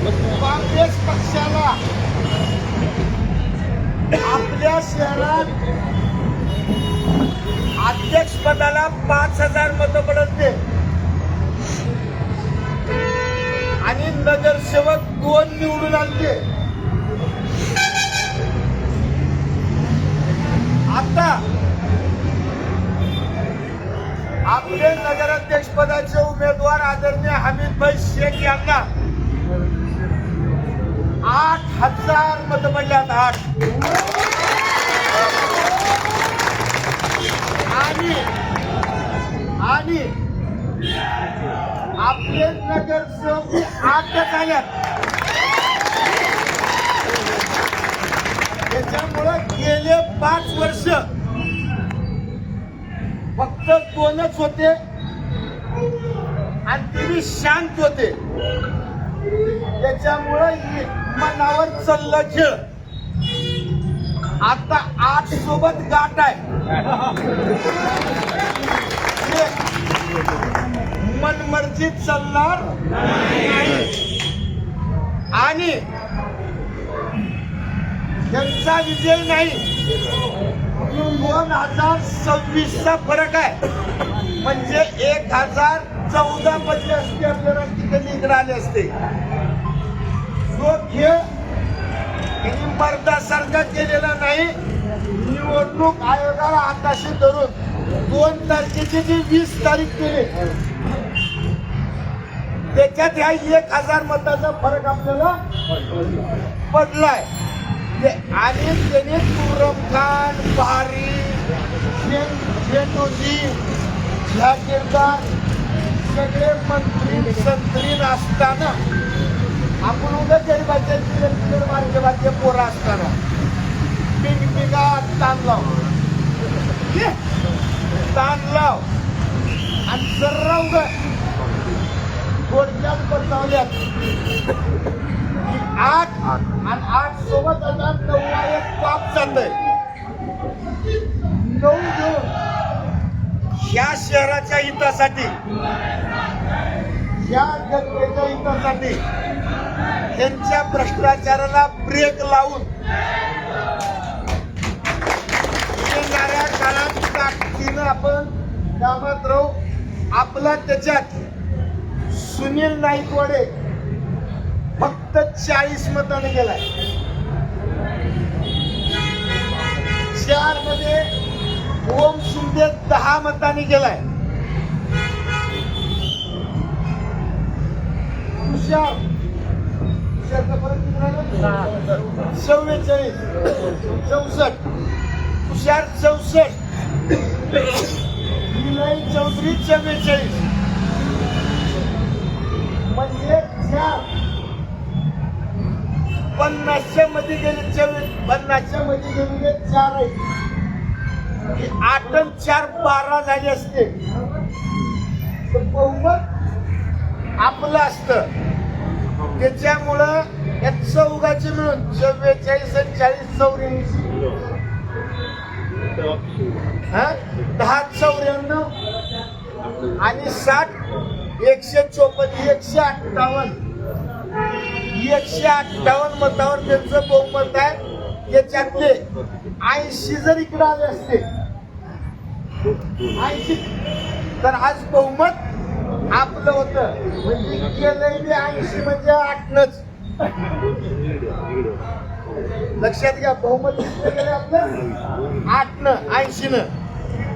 काँग्रेस पक्षाला आपल्या शहरात अध्यक्षपदाला 5,000 मतं पडते आणि नगरसेवक 2 निवडून आणले. आता आपले नगराध्यक्ष पदाचे उमेदवार आदरणीय हमीदभाई शेख यांना 8,000 मतं पडल्यात. 8 आणि आपले नगरसेवक 8 झाल्यात. त्याच्यामुळे गेले 5 वर्ष फक्त 2च होते आणि ते शांत होते. त्याच्यामुळे मनावर चाललं खेळ. आता 8 सोबत गाठ आहे. मनमर्जीत चालणार आणि त्यांचा विजय नाही. 2026चा फरक आहे. म्हणजे 1014 मध्ये असते आपल्याला तिकडे इकडे आले असते. जो खेळ त्यांनी मर्दासारखा केलेला नाही. निवडणूक आयोगाला हाताशी धरून 2 तारखेची जी 20 तारीख केली त्याच्यात ह्या 1000 मताचा फरक आपल्याला पडलाय. आणि त्याने तुरम खान, बहारी, शेटोजी, जागीरदार सगळे मंत्री संत्री असताना आपण उद्या गरीबाच्या मार्गेबाचे पोरं असताना पिंगा ताण लाव आणि सर्व उगा थोडक्यात बदलावल्यात. 8 आणि 8 सोबत आता 9 एक पाप जातंय. 9 घेऊन ह्या शहराच्या हितासाठी, ह्या जनतेच्या हितासाठी त्यांच्या भ्रष्टाचाराला ब्रेक लावून येणाऱ्या काळात ताकदीनं आपण कामात राहू. आपला त्याच्यात सुनील नाईकवाडे फक्त 40 मताने गेलाय. 4 मध्ये ओम शिंदे 10 मताने गेलाय. तुषार 44 64 तुषार 64 विनय चौधरी 44 म्हणजे 50च्या मध्ये गेले. 50च्या मध्ये गेलेले 4 आहेत. 8 आणि 4 12 झाले असते तर बहुमत आपलं असतं. त्याच्यामुळं या चौघाचे मिळून 44 आणि 40 84 10 94 आणि 60 154 158 मतावर त्यांचं बहुमत आहे. याच्यातले 80 जर इकडे आले असते 80 तर आज बहुमत आपलं होतं. म्हणजे गेलंय 80 म्हणजे 8नच. लक्षात घ्या, बहुमत गेले आपलं 8न 80न.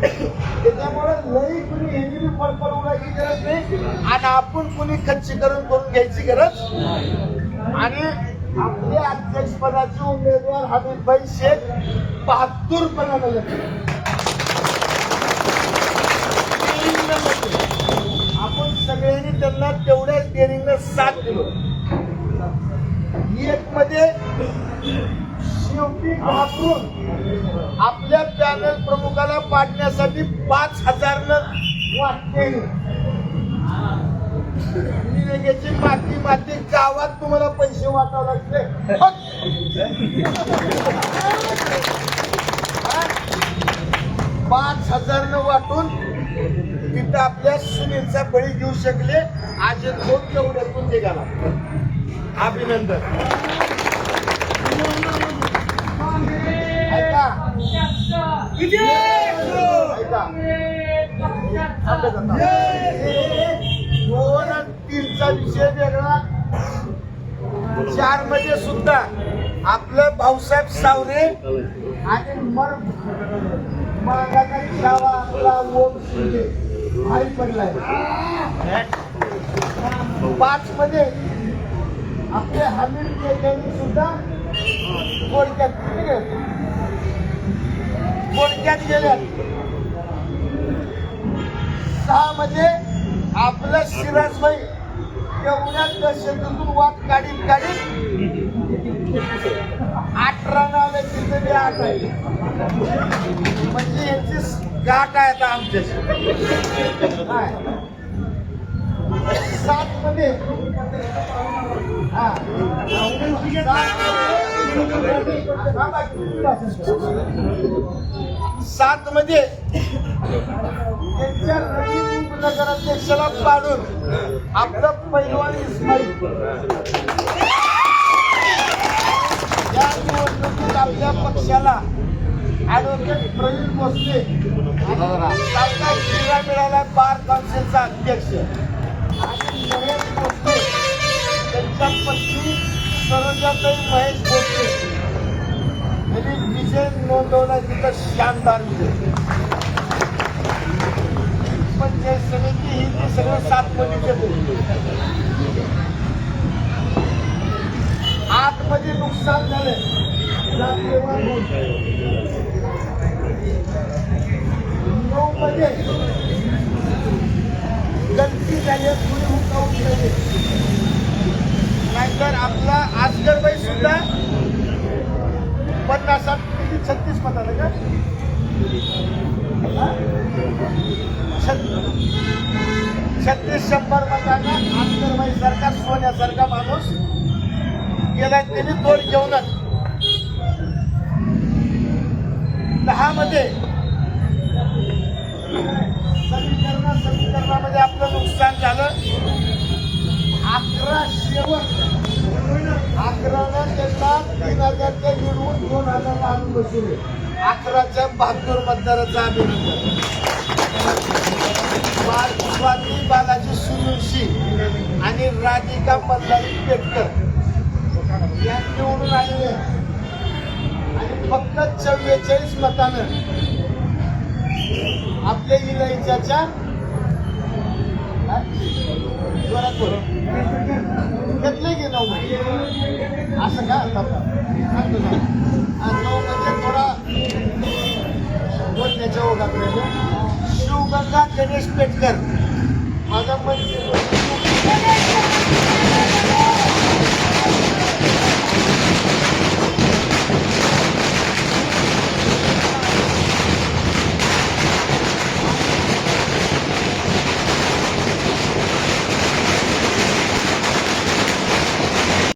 त्याच्यामुळे लई कुणी हेवी फडफड उडायची गरज नाही आणि आपण कुणी खच्चीकरण करून घ्यायची गरज. आणि आपले अध्यक्षपदाचे उमेदवार हमीदभाई शेख 72 आपण सगळ्यांनी त्यांना तेवढ्याच डेअरिंगनं साथ दिलो. 1 मध्ये शेवटी घाबरून आपल्या पॅनल प्रमुखाला पाडण्यासाठी 5,000 वाटते. माती गावात तुम्हाला पैसे वाटावे लागते. 5,000 वाटून तिथं आपल्या सुनीलचा बळी घेऊ शकले. आज 2 तेवढ्यातून निघाला. अभिनंदन. ऐका ऐका 2 आणि 3चा विषय वेगळा. 4 मध्ये सुद्धा आपलं भाऊसाहेब सावरे आणि मागाचा छावा आपला ओम शिंदे भारी पडलाय. 5 मध्ये आपले हमीद केजरी सुद्धा थोडक्यात गेल्यात. 6 मध्ये आपलं सिराजभाई एवढ्या दशेतून वाट काढीत 18 आले तिथे 8 आहे. म्हणजे यांची गाठ आहे आता आमच्याशी. 7 मध्ये 7 मध्ये त्यांच्या नगराध्यक्षाला पाडून आपलं पैलवान इस्माईल या निवडणुकीत आपल्या पक्षाला ऍडव्होकेट प्रवीण भोसले त्यांचा जिल्हा मिळाला बार काउन्सिलचा अध्यक्ष आणि महेश भोसले त्यांच्या पत्नी सरोजाताई महेश भोसले यांनी विजय नोंदवला. तिथं शानदार विजय. पंचायत समिती ही ती सगळं 7 मध्ये 8 मध्ये नुकसान झालं. 9 मध्ये गलती झाली पुढे हुकावून गेले. नाहीतर आपला आजगरबाई सुद्धा 50 36 मताला का 3600 मतांना आजगरबाई सारखा सोन्यासारखा माणूस गेला. त्यांनी तोड घेऊनच 10 मध्ये समीकरणामध्ये आपलं नुकसान झालं. 11 शेवट 11ला त्यांना 3000च्या निवडून 2000 आणून बसवले. 11च्या 72 मतदाराचं अभिनंदन. स्वाती बालाजी सूर्यवंशी आणि राधिका मल्हारी पेटकर या निवडून आलेले आणि फक्त 44 मतानं आपल्या इलाईच्या जोरात घेतले की 9 असं का सांगतो ना. 9 मध्ये थोडा बोलण्याच्या ओघात शिवगंगा गणेश पेटकर